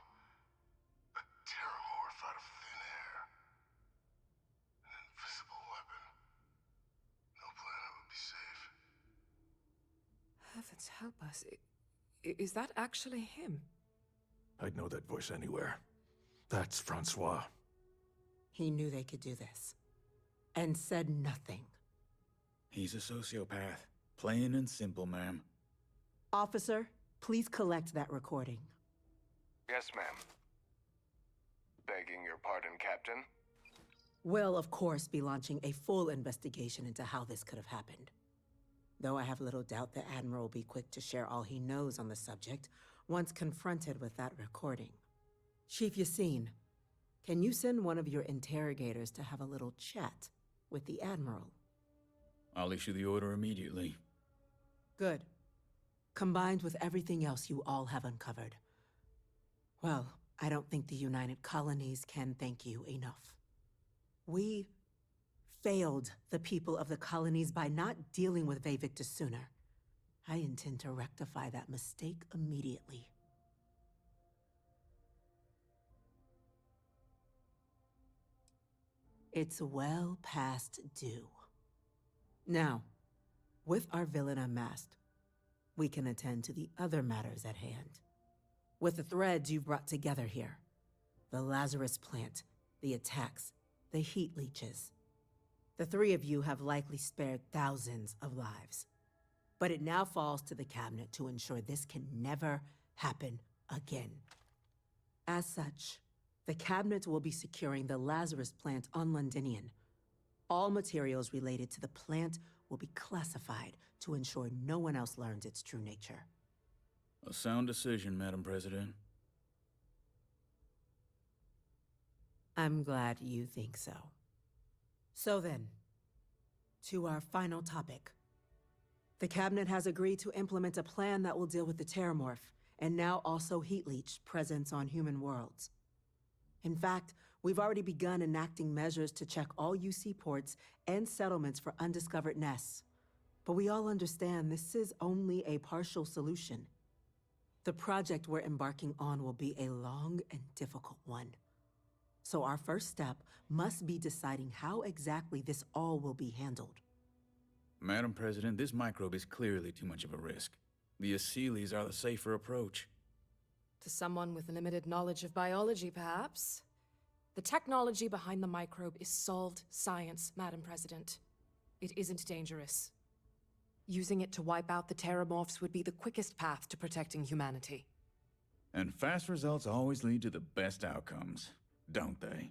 A terramorph out of thin air. An invisible weapon. No planet would be safe. Heavens help us. Is that actually him? I'd know that voice anywhere. That's Francois. He knew they could do this. And said nothing. He's a sociopath. Plain and simple, ma'am. Officer, please collect that recording. Yes, ma'am. Begging your pardon, Captain. We'll, of course, be launching a full investigation into how this could have happened. Though I have little doubt the Admiral will be quick to share all he knows on the subject once confronted with that recording. Chief Yassine, can you send one of your interrogators to have a little chat with the Admiral? I'll issue the order immediately. Good. Combined with everything else you all have uncovered. Well, I don't think the United Colonies can thank you enough. We failed the people of the colonies by not dealing with Vevictus sooner. I intend to rectify that mistake immediately. It's well past due. Now, with our villain unmasked, we can attend to the other matters at hand. With the threads you've brought together here, the Lazarus plant, the attacks, the heat leeches, the 3 of you have likely spared thousands of lives. But it now falls to the Cabinet to ensure this can never happen again. As such, the Cabinet will be securing the Lazarus plant on Londinian. All materials related to the plant will be classified to ensure no one else learns its true nature. A sound decision, Madam President. I'm glad you think so. So then, to our final topic. The Cabinet has agreed to implement a plan that will deal with the Terramorph, and now also Heat Leech presence on human worlds. In fact, we've already begun enacting measures to check all UC ports and settlements for undiscovered nests. But we all understand this is only a partial solution. The project we're embarking on will be a long and difficult one. So our first step must be deciding how exactly this all will be handled. Madam President, this microbe is clearly too much of a risk. The Aseles are the safer approach. To someone with limited knowledge of biology, perhaps. The technology behind the microbe is solved science, Madam President. It isn't dangerous. Using it to wipe out the Terramorphs would be the quickest path to protecting humanity. And fast results always lead to the best outcomes, don't they?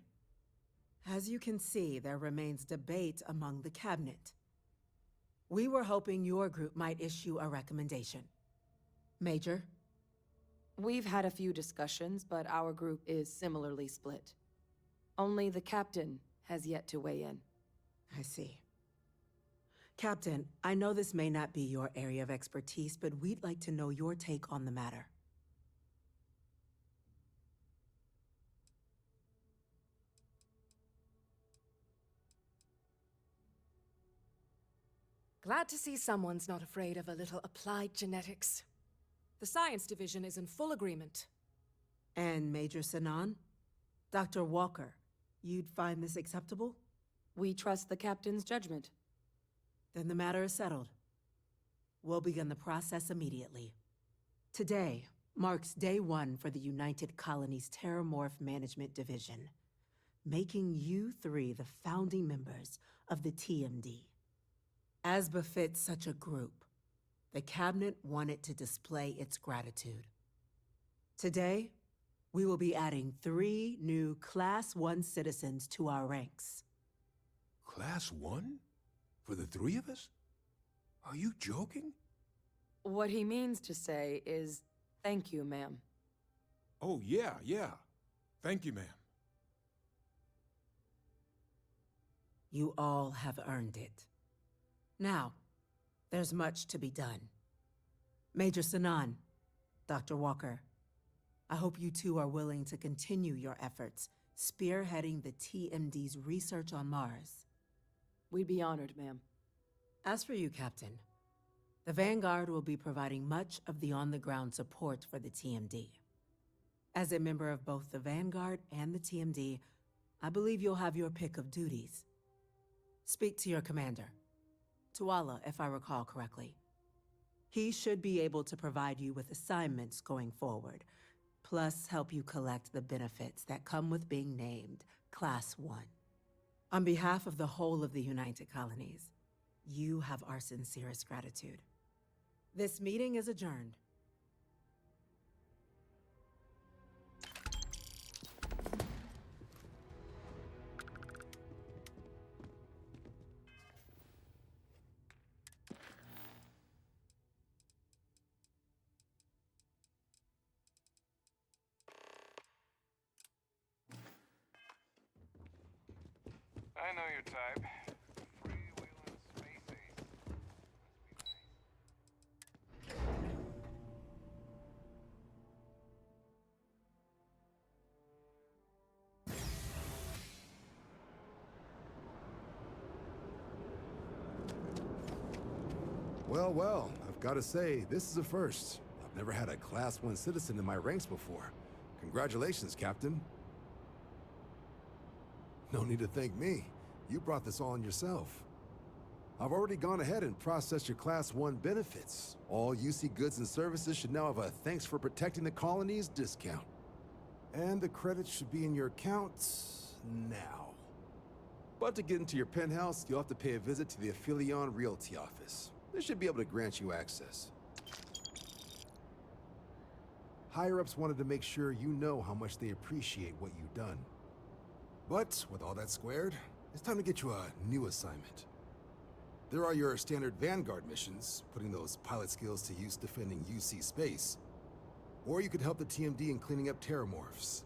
As you can see, there remains debate among the cabinet. We were hoping your group might issue a recommendation. Major? We've had a few discussions, but our group is similarly split. Only the captain has yet to weigh in. I see. Captain, I know this may not be your area of expertise, but we'd like to know your take on the matter. Glad to see someone's not afraid of a little applied genetics. The science division is in full agreement. And Major Sinan? Dr. Walker, you'd find this acceptable? We trust the captain's judgment. Then the matter is settled. We'll begin the process immediately. Today marks day 1 for the United Colonies Terramorph Management Division, making you 3 the founding members of the TMD. As befits such a group, the Cabinet wanted to display its gratitude. Today, we will be adding 3 new Class 1 citizens to our ranks. Class 1? For the 3 of us? Are you joking? What he means to say is, thank you, ma'am. Oh, yeah. Thank you, ma'am. You all have earned it. Now, there's much to be done. Major Sinan, Dr. Walker, I hope you two are willing to continue your efforts spearheading the TMD's research on Mars. We'd be honored, ma'am. As for you, Captain, the Vanguard will be providing much of the on-the-ground support for the TMD. As a member of both the Vanguard and the TMD, I believe you'll have your pick of duties. Speak to your commander, Tuala, if I recall correctly. He should be able to provide you with assignments going forward, plus help you collect the benefits that come with being named Class 1. On behalf of the whole of the United Colonies, you have our sincerest gratitude. This meeting is adjourned. I know your type. Freewheeling space ace. Well, I've got to say, this is a first. I've never had a Class 1 citizen in my ranks before. Congratulations, Captain. No need to thank me. You brought this on yourself. I've already gone ahead and processed your Class 1 benefits. All UC goods and services should now have a thanks for protecting the colonies discount. And the credits should be in your accounts now. But to get into your penthouse, you'll have to pay a visit to the Aphelion Realty office. They should be able to grant you access. Higher-ups wanted to make sure you know how much they appreciate what you've done. But with all that squared, it's time to get you a new assignment. There are your standard Vanguard missions, putting those pilot skills to use defending UC space. Or you could help the TMD in cleaning up Terramorphs.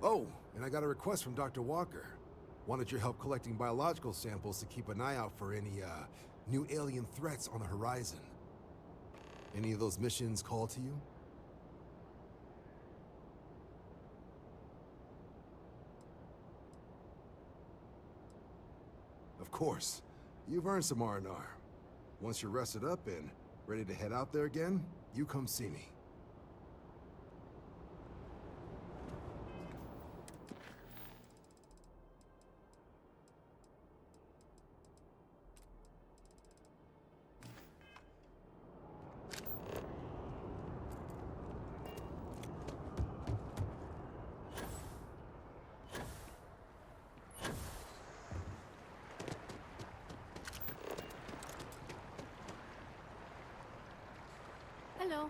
Oh, and I got a request from Dr. Walker. Wanted your help collecting biological samples to keep an eye out for any, new alien threats on the horizon. Any of those missions call to you? Of course. You've earned some R&R. Once you're rested up and ready to head out there again, you come see me. Hello.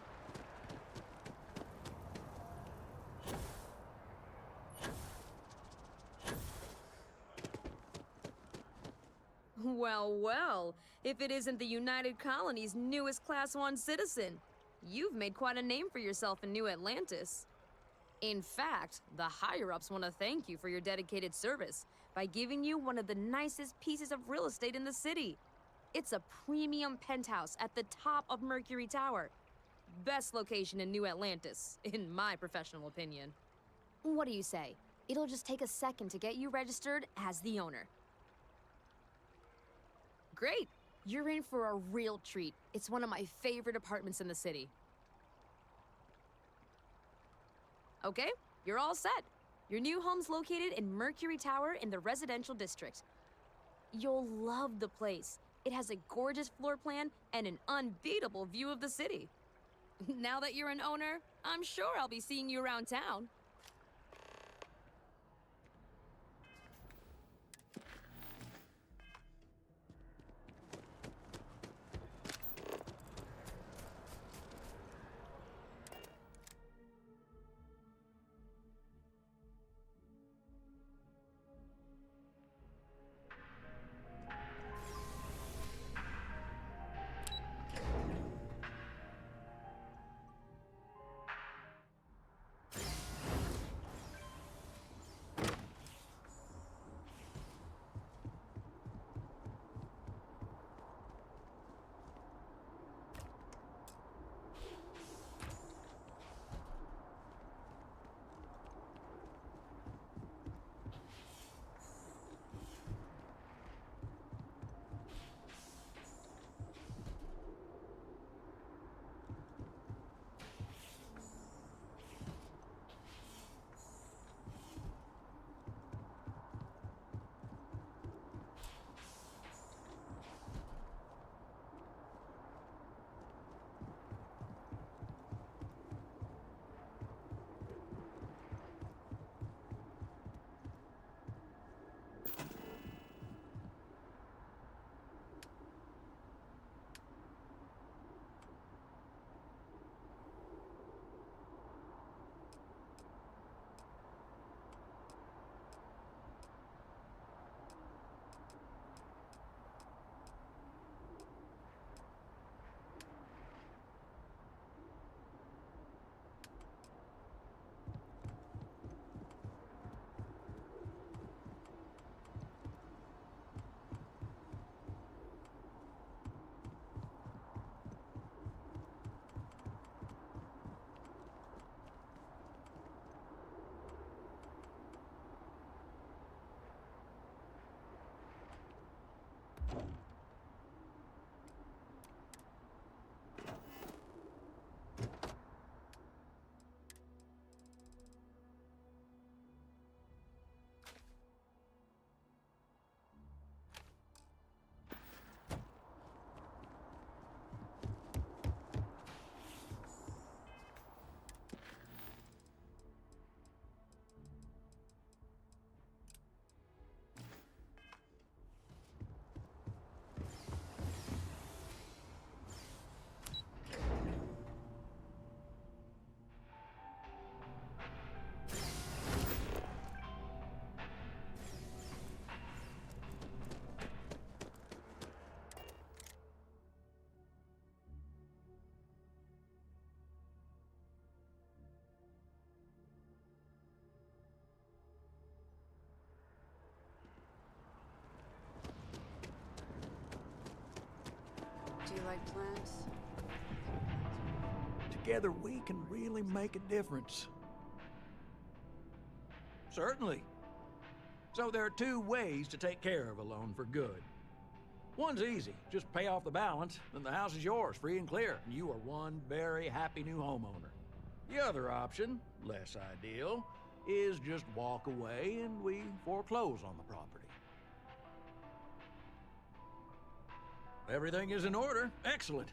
Well, well, if it isn't the United Colony's newest Class 1 citizen, you've made quite a name for yourself in New Atlantis. In fact, the higher-ups want to thank you for your dedicated service by giving you one of the nicest pieces of real estate in the city. It's a premium penthouse at the top of Mercury Tower. Best location in New Atlantis, in my professional opinion. What do you say? It'll just take a second to get you registered as the owner. Great! You're in for a real treat. It's one of my favorite apartments in the city. Okay, you're all set. Your new home's located in Mercury Tower in the residential district. You'll love the place. It has a gorgeous floor plan and an unbeatable view of the city. Now that you're an owner, I'm sure I'll be seeing you around town. Do you like plants? Together we can really make a difference. Certainly. So there are two ways to take care of a loan for good. One's easy. Just pay off the balance, then the house is yours, free and clear, and you are one very happy new homeowner. The other option, less ideal, is just walk away and we foreclose on the property. Everything is in order. Excellent.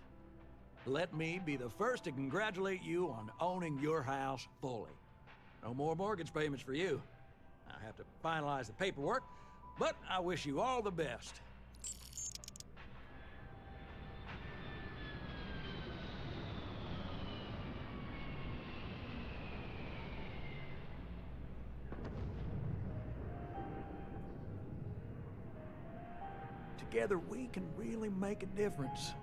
Let me be the first to congratulate you on owning your house fully. No more mortgage payments for you. I have to finalize the paperwork, but I wish you all the best. together, we can really make a difference.